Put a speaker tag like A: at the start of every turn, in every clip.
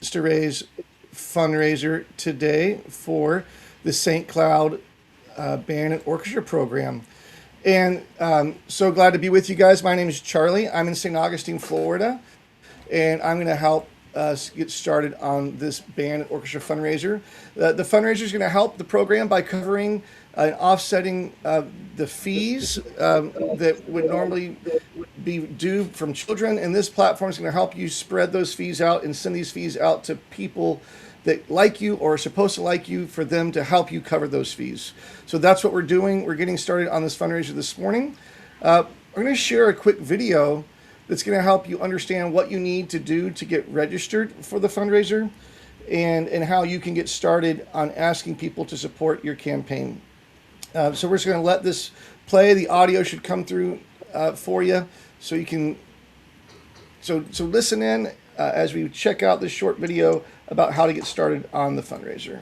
A: to raise fundraiser today for the St. Cloud Band and Orchestra program. And so glad to be with you guys. My name is Charlie. I'm in St. Augustine, Florida, and I'm going to help us get started on this band and orchestra fundraiser. The fundraiser is going to help the program by covering and offsetting the fees that would normally be due from children. And this platform is going to help you spread those fees out and send these fees out to people that like you or are supposed to like you, for them to help you cover those fees. So that's what we're doing. We're getting started on this fundraiser this morning. We're going to share a quick video that's going to help you understand what you need to do to get registered for the fundraiser, and how you can get started on asking people to support your campaign. So we're just going to let this play. The audio should come through for you, so you can so listen in as we check out this short video about how to get started on the fundraiser.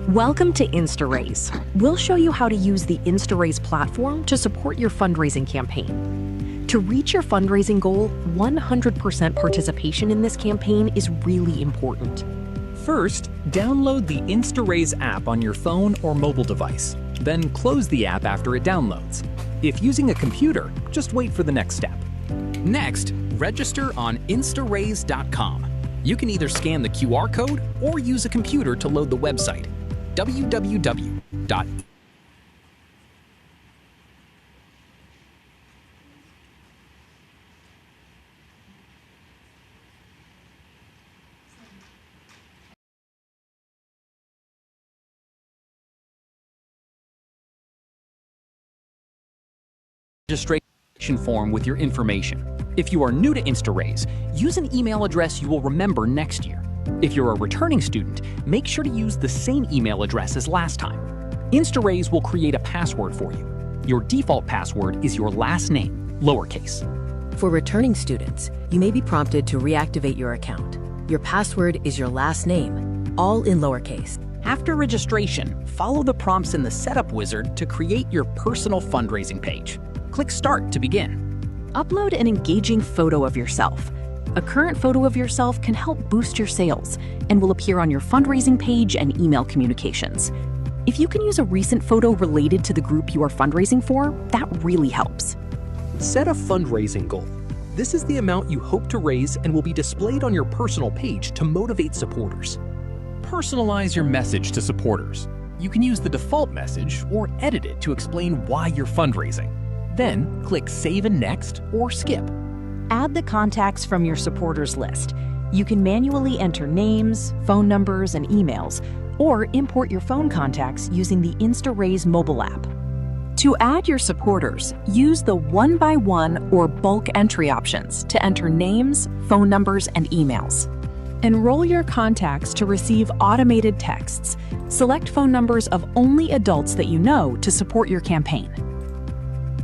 B: Welcome to InstaRaise. We'll show you how to use the InstaRaise platform to support your fundraising campaign. To reach your fundraising goal, 100% participation in this campaign is really important.
C: First, download the InstaRaise app on your phone or mobile device. Then close the app after it downloads. If using a computer, just wait for the next step.
D: Next, register on instaraise.com. You can either scan the QR code or use a computer to load the website. www. Registration form with your information. If you are new to InstaRaise, use an email address you will remember next year. If you're a returning student, make sure to use the same email address as last time. InstaRaise will create a password for you. Your default password is your last name, lowercase.
E: For returning students, you may be prompted to reactivate your account. Your password is your last name, all in lowercase.
D: After registration, follow the prompts in the setup wizard to create your personal fundraising page. Click Start to begin.
B: Upload an engaging photo of yourself. A current photo of yourself can help boost your sales and will appear on your fundraising page and email communications. If you can use a recent photo related to the group you are fundraising for, that really helps.
C: Set a fundraising goal. This is the amount you hope to raise and will be displayed on your personal page to motivate supporters.
F: Personalize your message to supporters. You can use the default message or edit it to explain why you're fundraising. Then click Save and Next or Skip.
B: Add the contacts from your supporters list. You can manually enter names, phone numbers, and emails, or import your phone contacts using the InstaRaise mobile app. To add your supporters, use the one-by-one or bulk entry options to enter names, phone numbers, and emails. Enroll your contacts to receive automated texts. Select phone numbers of only adults that you know to support your campaign.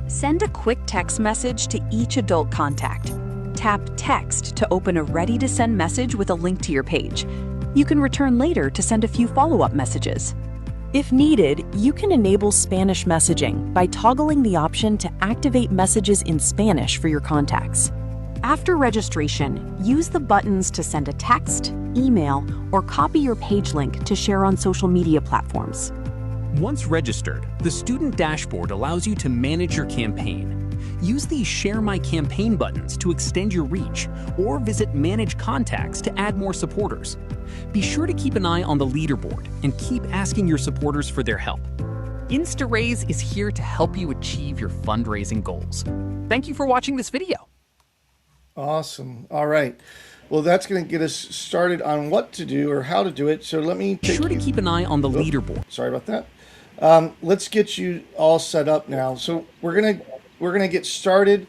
B: Send a quick text message to each adult contact. Tap Text to open a ready-to-send message with a link to your page. You can return later to send a few follow-up messages. If needed, you can enable Spanish messaging by toggling the option to activate messages in Spanish for your contacts. After registration, use the buttons to send a text, email, or copy your page link to share on social media platforms.
D: Once registered, the student dashboard allows you to manage your campaign. Use the Share My Campaign buttons to extend your reach, or visit Manage Contacts to add more supporters. Be sure to keep an eye on the leaderboard and keep asking your supporters for their help. InstaRaise is here to help you achieve your fundraising goals. Thank you for watching this video.
A: Awesome. All right. Well, that's going to get us started on what to do or how to do it. So let me
D: Be sure to keep an eye on the leaderboard.
A: Sorry about that. Let's get you all set up now. So we're gonna get started.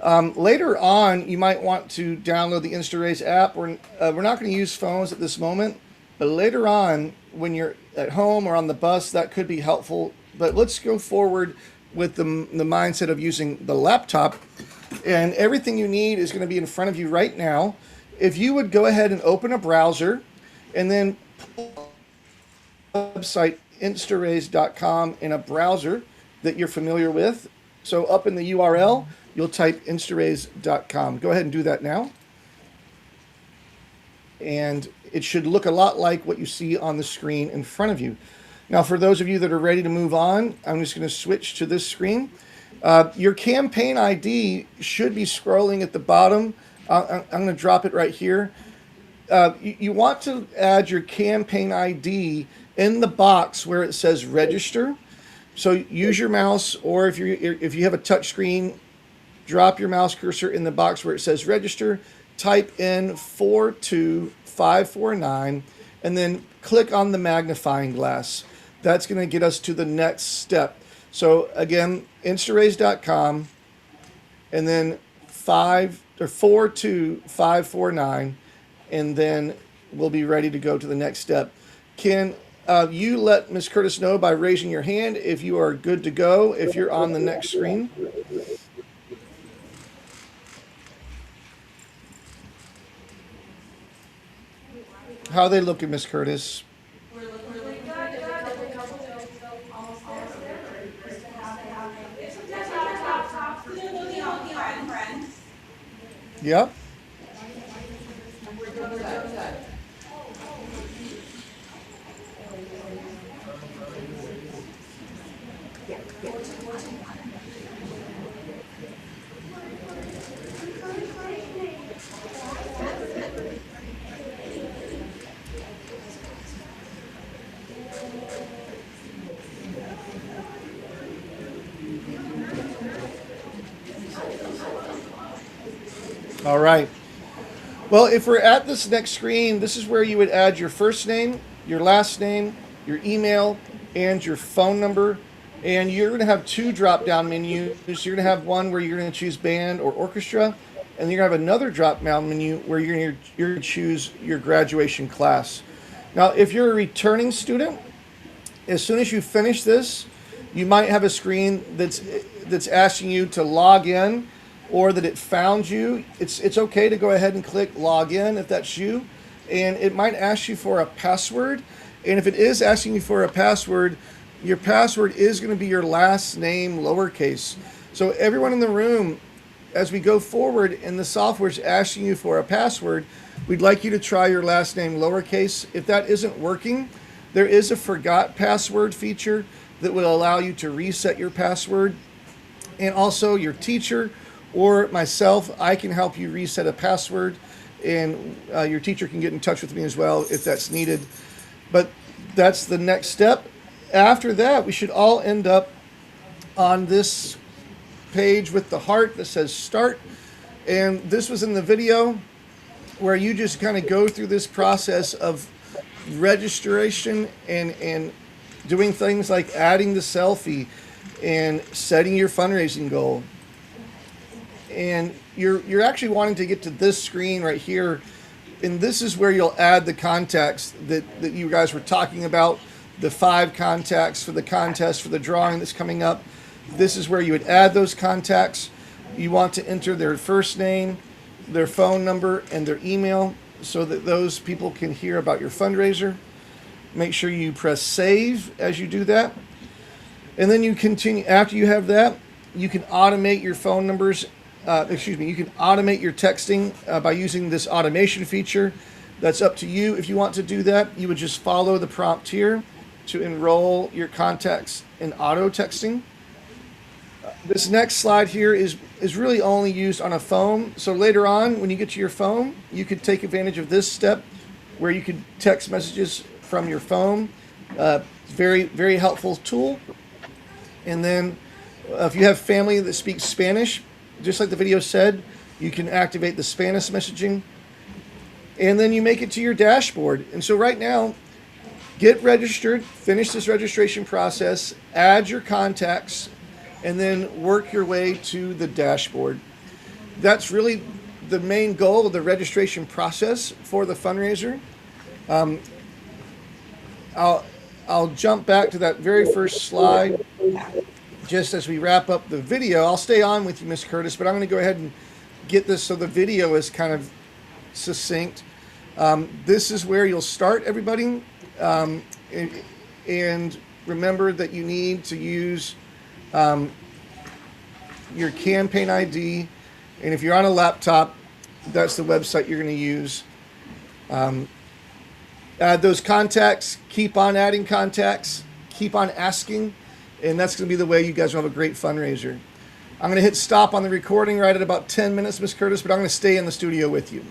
A: Later on, you might want to download the InstaRaise app. We're not going to use phones at this moment, but later on, when you're at home or on the bus, that could be helpful. But let's go forward with the mindset of using the laptop, and everything you need is going to be in front of you right now. If you would go ahead and open a browser, and then pull the website instaraise.com in a browser that you're familiar with. So up in the URL, you'll type instaraise.com. Go ahead and do that now. and it should look a lot like what you see on the screen in front of you. Now, for those of you that are ready to move on, I'm just going to switch to this screen. Your campaign ID should be scrolling at the bottom. I'm going to drop it right here. You want to add your campaign ID in the box where it says register. So use your mouse, or if you have a touch screen, drop your mouse cursor in the box where it says register, type in 42549, and then click on the magnifying glass. That's going to get us to the next step. So again, instaraise.com, and then 42549, and then we'll be ready to go to the next step. Can you let Ms. Curtis know by raising your hand if you are good to go, if you're on the next screen? How are they looking, Ms. Curtis? Yep. All right. Well, if we're at this next screen, this is where you would add your first name, your last name, your email, and your phone number. And you're going to have two drop-down menus. You're going to have one where you're going to choose band or orchestra, and you're going to have another drop-down menu where you're going to choose your graduation class. Now, if you're a returning student, as soon as you finish this, you might have a screen that's asking you to log in, or that it found you. It's okay to go ahead and click log in if that's you, and it might ask you for a password. And if it is asking you for a password, your password is going to be your last name lowercase. So everyone in the room, as we go forward and the software is asking you for a password, we'd like you to try your last name lowercase. If that isn't working, there is a forgot password feature that will allow you to reset your password. And also your teacher or myself, I can help you reset a password, and your teacher can get in touch with me as well if that's needed. But that's the next step. After that, we should all end up on this page with the heart that says start. And this was in the video where you just kind of go through this process of registration and doing things like adding the selfie and setting your fundraising goal. And you're actually wanting to get to this screen right here, and this is where you'll add the contacts that you guys were talking about, the 5 contacts for the contest for the drawing that's coming up. This is where you would add those contacts. You want to enter their first name, their phone number, and their email so that those people can hear about your fundraiser. Make sure you press save as you do that. And then you continue. After you have that, you can automate your phone numbers. You can automate your texting by using this automation feature. That's up to you. If you want to do that, you would just follow the prompt here to enroll your contacts in auto texting. This next slide here is really only used on a phone. So later on, when you get to your phone, you could take advantage of this step where you could text messages from your phone. Very, very helpful tool. And then if you have family that speaks Spanish, just like the video said, you can activate the Spanish messaging. And then you make it to your dashboard. And so right now, get registered, finish this registration process, add your contacts, and then work your way to the dashboard. That's really the main goal of the registration process for the fundraiser. I'll jump back to that very first slide just as we wrap up the video. I'll stay on with you, Ms. Curtis, but I'm going to go ahead and get this so the video is kind of succinct. This is where you'll start, everybody. And remember that you need to use your campaign ID. And if you're on a laptop, that's the website you're going to use. Add those contacts, keep on adding contacts, keep on asking, and that's going to be the way you guys will have a great fundraiser. I'm going to hit stop on the recording right at about 10 minutes, Miss Curtis, but I'm going to stay in the studio with you.